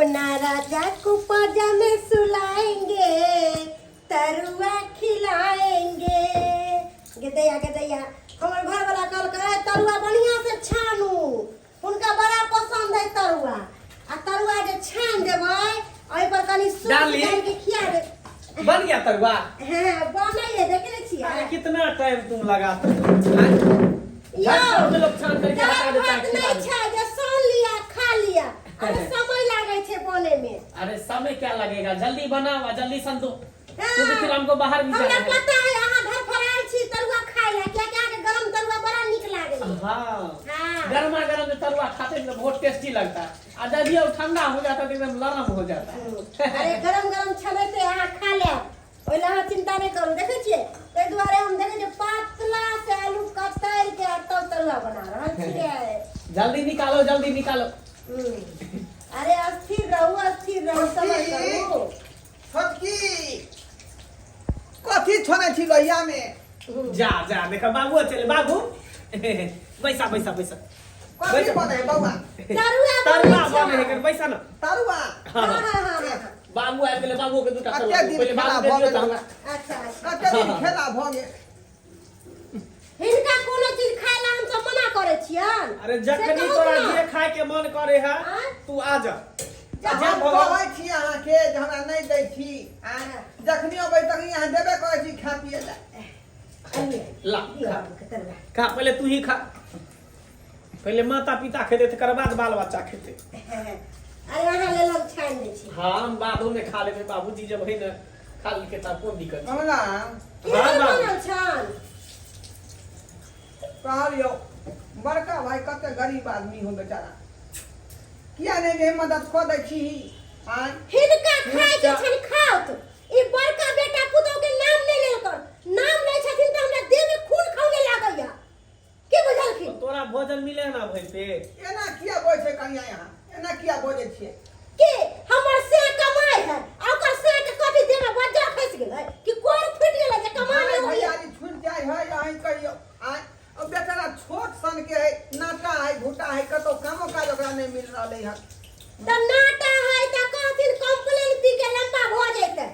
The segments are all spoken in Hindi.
अपना राजा को पाजा में सुलाएंगे, तरुआ खिलाएंगे। गदैया हमारे घर वाला कल करे तरुआ बढ़िया से छानू, उनका बड़ा पसंद है तरुआ। आ तरुआ के छान देबै ओइ पर तनी सूप डाल के खिया दे। बन गया तरुआ? हां बनैए, देखे छियै। अरे कितना टाइम तुम लगाते हो? यो लोग छान करके हटा देता है, नहीं छै जे सान लिया खा लिया। अरे समय लागे छे बने में। अरे समय क्या लगेगा, जल्दी बनाओ जल्दी सन दो। क्योंकि फिर हमको बाहर भी जाना है। हमरा पता है अहाँ घर पर आयल छी तरुआ खाए ला, क्या क्या के गरम तरुआ बड़ा निक लागे। हां गरमा गरम तरुआ खाते में बहुत टेस्टी लगता है। और जब ये ठंडा हो जाता है तो एकदम नरम हो जाता है। अरे गरम गरम छनैते अहाँ खा ले, ओइला अहाँ चिंता नहीं करू। देखे छियै तै दुआरे हम देखे जे पतला से आलू कतर के तब तरुआ बना रहल छियै। जल्दी निकालो जल्दी निकालो। अरे अस्थिर रहू समझ करू। छोटकी कथी छोने छी लोहिया में? जा जा देखो बाबू चले बाबू। पैसा पैसा पैसा कथी बने बौआ? तरुआ बने है कर पैसा ना तरुआ। हां बाबू आबि गेले, बाबू के दूटा कते तरुआ दिन पहले खेला बाबू भऽ दे गेल दियौ हमरा। अच्छा कते दिन खेला भऽ गेल। हिनका कोनो चीज खाए ला हम सब मना करे छियन। अरे जखनी तोरा जे खाए के मन करे है तू आ जा। हम कहै छी अहाँ के जे हमरा नहीं दै छी, जखनी अबै तखनी अहाँ देबे करै छी खा पिए ला। ला खा पहले तू ही खा, पहले माता पिता खेते तकर बाद बाल बच्चा खेते। अरे अहाँ ले लग छान दे छी। हां हम बादो में खा लेबे, बाबूजी जब है न खा ली के तब कोन दिक्कत। हमरा की बनल छन? कहलियो बड़का भाई कते गरीब आदमी हो बेचारा, किया नहीं रे मदद कर दै छी। हिनका खाए के छन खाओत। ई बड़का बेटा पुतौ के नाम ले लेल कर, नाम लै छथिन त हमरा देह में खून खौले लागैया। की बुझलखिन? तोरा भोजन मिले ना भई पे। एना किया बोल छै कनिया यहाँ? एना किया बोले छिए? के हमर से कमाई है, ओकर से के कथि देह में बज्जा खस गेलै कि कोर फुट गेलै जे कमाने होइया। भैया जी छूट जाय है यहीं कहियो। अब बेचारा छोट सन के है, नाटा है घुटा है, कतो कामो काज ओकरा नहीं मिल रहले है। त नाटा है त कहथिन कंप्लेन पी के लंबा भ जैते।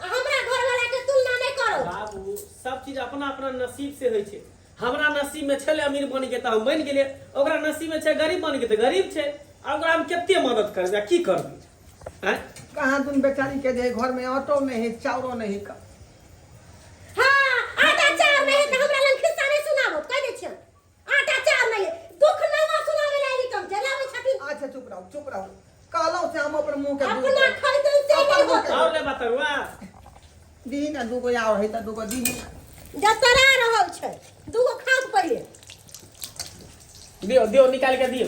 हमरा घर वाला के तुलना नहीं करो। बाबू सब चीज अपना अपना नसीब से होय छै। हमरा नसीब में छले अमीर बन के त हम बन गेलिए, ओकरा नसीब में छै गरीब बन के त गरीब छै। ओकरा हम केते मदद करबे, की करबे? हैं कहां तुम बेचारी के जे घर में ऑटो नहीं है, चाउरो नहीं है। हां आटा चार नहीं त हमरा लन खिस्सा नहीं सुनाबो, कह दे छियन। आटा चार नहीं है, दुख नवा सुनावे लागी तुम चलावे छथिन। अच्छा चुप रहो। कहलो से हम अपन मुंह के अपना खरीदन से नहीं होता। और ले बतरुआ दी ना दूगो आव है त दूगो दी। जतरा रहल छै दूगो खाद पहिले दियो दियो निकाल के दियो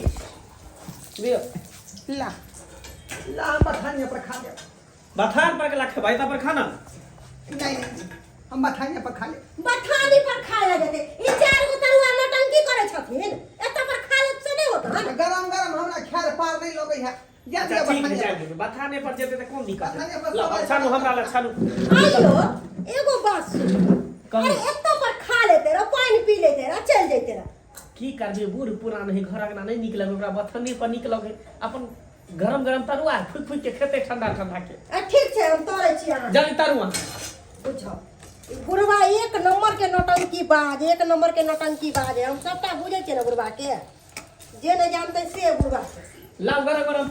दियो। ला बथानिया पर खा ले। बथान पर के लाखे भाई पर खाना नहीं हम बथानिया पर खा ले। बथानी पर खा ले देते। ई चार गो तरुआ नटंकी करे छथिन, एत पर खा ले से नहीं होता। गरम हमरा खेर पार नहीं लगे है। जा दिया बथानिया पर। बथाने पर जेते त कोन दिक्कत बथाने है? पर ला सब छानु हमरा ला छानु। आइयो एगो बात सुन। कहू। अरे एत पर खा लेते रह, पानी पी लेते रह, चल जैते रह। की करबे, बूढ़ पुरान है, घर अंगना नहीं निकले, ओकरा बथाने पर निकलगे। अपन गरम गरम तरुआ फुक फुक के खेते ठंडा ठंडा के। ठीक छै हम तोरे छी अहाँ। जल्दी तरुआ बुझो बुढ़वा एक नंबर के नौटंकी बाज, एक नंबर के नौटंकी बाज है। हम सबटा बुझे छियै ना बुढ़वा के, जे नहीं जानते से बुढ़वा। लाओ गरम गरम